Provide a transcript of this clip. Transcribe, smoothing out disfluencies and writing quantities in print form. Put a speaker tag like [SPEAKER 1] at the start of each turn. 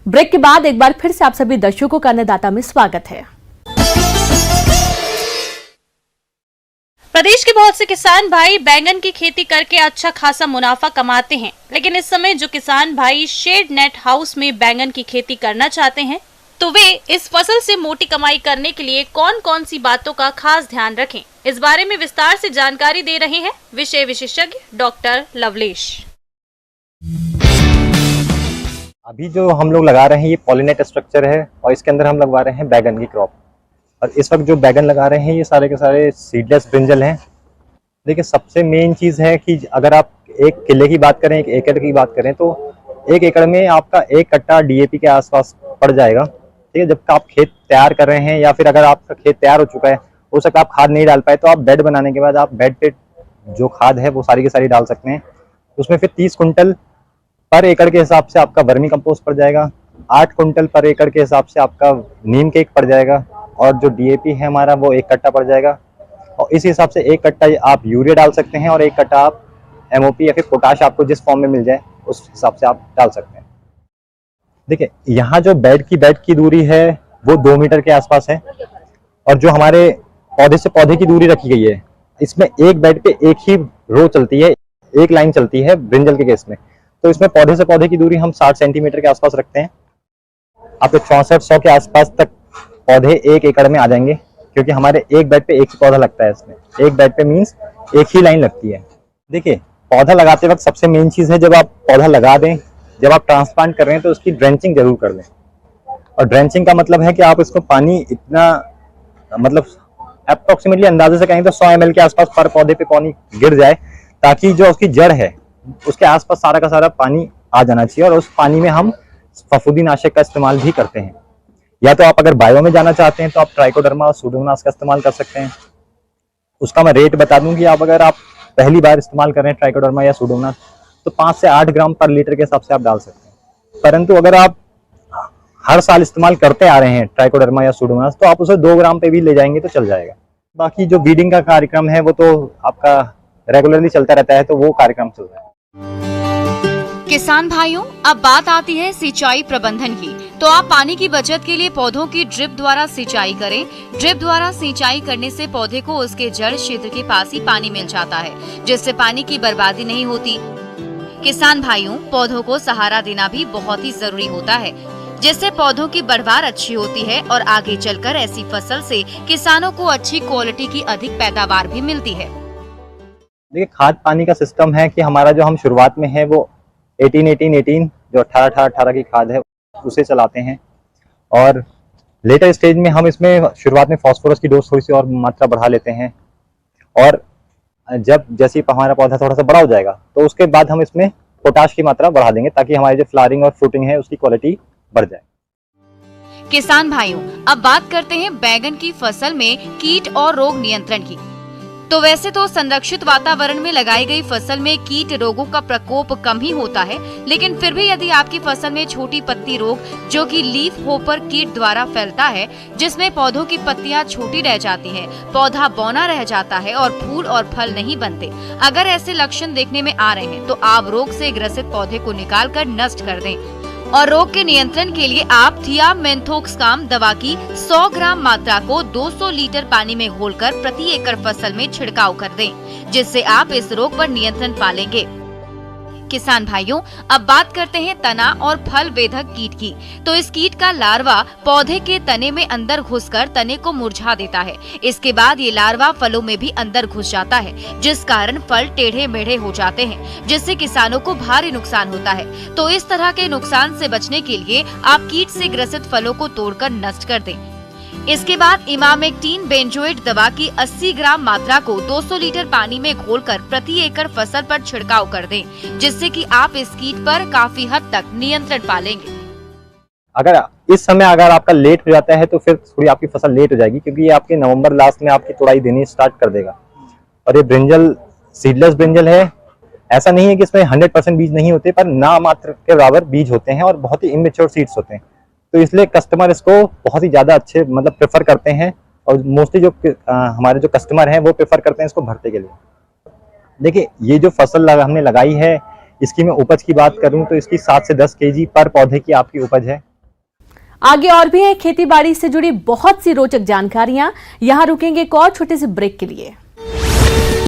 [SPEAKER 1] Break के बाद एक बार फिर से आप सभी दर्शकों का अन्नदाता में स्वागत है।
[SPEAKER 2] प्रदेश के बहुत से किसान भाई बैंगन की खेती करके अच्छा खासा मुनाफा कमाते हैं, लेकिन इस समय जो किसान भाई शेड नेट हाउस में बैंगन की खेती करना चाहते हैं, तो वे इस फसल से मोटी कमाई करने के लिए कौन कौन सी बातों का खास ध्यान रखें, इस बारे में विस्तार से जानकारी दे रहे हैं विषय विशेषज्ञ डॉक्टर लवलेश।
[SPEAKER 3] अभी जो हम लोग लगा रहे हैं ये पॉलिनेट स्ट्रक्चर है और इसके अंदर हम लगवा रहे हैं बैगन की क्रॉप। और इस वक्त जो बैगन लगा रहे हैं ये सारे के सारे सीडलेस ब्रिंजल हैं। देखिए, सबसे मेन चीज़ है कि अगर आप एक किले की बात करें, एक एकड़ की बात करें, तो एक एकड़ में आपका 1 कट्टा DAP के आसपास पड़ जाएगा। ठीक है, जब आप खेत तैयार कर रहे हैं या फिर अगर आपका खेत तैयार हो चुका है, हो सकता है आप खाद नहीं डाल पाए, तो आप बेड बनाने के बाद आप बेड पे जो खाद है वो सारी की सारी डाल सकते हैं। उसमें फिर 30 कुंटल पर एकड़ के हिसाब से आपका वर्मी कंपोस्ट पड़ जाएगा, 8 कुंटल पर एकड़ के हिसाब से आपका नीम केक पड़ जाएगा, और जो DAP है हमारा वो 1 कट्टा पड़ जाएगा। और इस हिसाब से 1 कट्टा आप यूरिया डाल सकते हैं और 1 कट्टा आप MOP या फिर पोटाश आपको जिस फॉर्म में मिल जाए उस हिसाब से आप डाल सकते हैं। देखिए, यहाँ जो बेड की दूरी है वो 2 मीटर के आसपास है, और जो हमारे पौधे से पौधे की दूरी रखी गई है, इसमें एक बेड पे एक ही रो चलती है, एक लाइन चलती है ब्रिंजल के केस में। तो इसमें पौधे से पौधे की दूरी हम 60 सेंटीमीटर के आसपास रखते हैं। आपके 6400 के आसपास तक पौधे 1 एकड़ में आ जाएंगे, क्योंकि हमारे एक बेड पे एक ही पौधा लगता है। इसमें एक बेड पे मीन्स एक ही लाइन लगती है। देखिए, पौधा लगाते वक्त सबसे मेन चीज़ है, जब आप पौधा लगा दें, जब आप ट्रांसप्लांट कर रहे हैं तो उसकी ड्रेंचिंग जरूर कर लें। और ड्रेंचिंग का मतलब है कि आप इसको पानी इतना, मतलब अप्रोक्सीमेटली अंदाजे से कहें तो 100 ml के आसपास पर पौधे पे पानी गिर जाए, ताकि जो उसकी जड़ है उसके आसपास सारा का सारा पानी आ जाना चाहिए। और उस पानी में हम फफूंदीनाशक का इस्तेमाल भी करते हैं। या तो आप अगर बायो में जाना चाहते हैं तो आप ट्राइकोडर्मा और सूडोमोनास का इस्तेमाल कर सकते हैं। उसका मैं रेट बता दूं कि अगर आप पहली बार इस्तेमाल कर रहे हैं ट्राइकोडर्मा या सूडोमोनास, तो 5 से 8 ग्राम पर लीटर के हिसाब से आप डाल सकते हैं। परंतु अगर आप हर साल इस्तेमाल करते आ रहे हैं ट्राइकोडर्मा या सूडोमोनास, तो आप उसे 2 ग्राम पे भी ले जाएंगे तो चल जाएगा। बाकी जो बीडिंग का कार्यक्रम है वो तो आपका रेगुलरली चलता रहता है, तो वो कार्यक्रम चल रहा है।
[SPEAKER 4] किसान भाइयों, अब बात आती है सिंचाई प्रबंधन की। तो आप पानी की बचत के लिए पौधों की ड्रिप द्वारा सिंचाई करें। ड्रिप द्वारा सिंचाई करने से पौधे को उसके जड़ क्षेत्र के पास ही पानी मिल जाता है, जिससे पानी की बर्बादी नहीं होती। किसान भाइयों, पौधों को सहारा देना भी बहुत ही जरूरी होता है, जिससे पौधों की बढ़वार अच्छी होती है और आगे चलकर ऐसी फसल से किसानों को अच्छी क्वालिटी की अधिक पैदावार भी मिलती है।
[SPEAKER 3] देखिए, खाद पानी का सिस्टम है कि हमारा जो हम शुरुआत में है वो 18-18-18 जो 18-18-18 की खाद है उसे चलाते हैं। और लेटर स्टेज में हम इसमें शुरुआत में फास्फोरस की डोज थोड़ी सी और मात्रा बढ़ा लेते हैं। और जब जैसे हमारा पौधा थोड़ा सा बड़ा हो जाएगा तो उसके बाद हम इसमें पोटाश की मात्रा बढ़ा देंगे, ताकि हमारी जो फ्लावरिंग और फ्रूटिंग है उसकी क्वालिटी बढ़ जाए।
[SPEAKER 4] किसान भाइयों, अब बात करते हैं बैंगन की फसल में कीट और रोग नियंत्रण की। तो वैसे तो संरक्षित वातावरण में लगाई गई फसल में कीट रोगों का प्रकोप कम ही होता है, लेकिन फिर भी यदि आपकी फसल में छोटी पत्ती रोग, जो कि लीफ होपर कीट द्वारा फैलता है, जिसमें पौधों की पत्तियां छोटी रह जाती हैं, पौधा बौना रह जाता है और फूल और फल नहीं बनते, अगर ऐसे लक्षण देखने में आ रहे हैं तो आप रोग से ग्रसित पौधे को निकाल कर नष्ट कर दें। और रोग के नियंत्रण के लिए आप थियामेंथोक्साम दवा की 100 ग्राम मात्रा को 200 लीटर पानी में घोलकर प्रति एकड़ फसल में छिड़काव कर दें, जिससे आप इस रोग पर नियंत्रण पा लेंगे। किसान भाइयों, अब बात करते हैं तना और फल वेधक कीट की। तो इस कीट का लार्वा पौधे के तने में अंदर घुसकर तने को मुरझा देता है। इसके बाद ये लार्वा फलों में भी अंदर घुस जाता है, जिस कारण फल टेढ़े मेढ़े हो जाते हैं, जिससे किसानों को भारी नुकसान होता है। तो इस तरह के नुकसान से बचने के लिए आप कीट से ग्रसित फलों को तोड़कर नष्ट कर दें। इसके बाद इमामेक्टिन बेंजोएट दवा की 80 ग्राम मात्रा को 200 लीटर पानी में घोलकर प्रति एकड़ फसल पर छिड़काव कर दें, जिससे कि आप इस कीट पर काफी हद तक नियंत्रण पा लेंगे।
[SPEAKER 3] अगर इस समय अगर आपका लेट हो जाता है तो फिर थोड़ी आपकी फसल लेट हो जाएगी, क्योंकि ये आपके नवंबर लास्ट में आपकी तुड़ाई देनी स्टार्ट कर देगा। और ये ब्रिंजल सीडलेस ब्रिंजल है। ऐसा नहीं है कि इसमें 100% बीज नहीं होते, पर ना मात्र के बराबर बीज होते हैं और बहुत ही इमेच्योर सीड्स होते हैं। तो इसलिए कस्टमर इसको बहुत ही ज़्यादा अच्छे मतलब प्रेफर करते हैं, और मोस्टली जो हमारे जो कस्टमर हैं वो प्रेफर करते हैं इसको भरते के लिए। देखिए, ये जो फसल हमने लगाई है, इसकी मैं उपज की बात करूं तो इसकी 7 से 10 केजी पर पौधे की आपकी उपज है।
[SPEAKER 1] आगे और भी है खेती बाड़ी से जुड़ी बहुत सी रोचक जानकारियां। यहां रुकेंगे एक और छोटे से ब्रेक के लिए।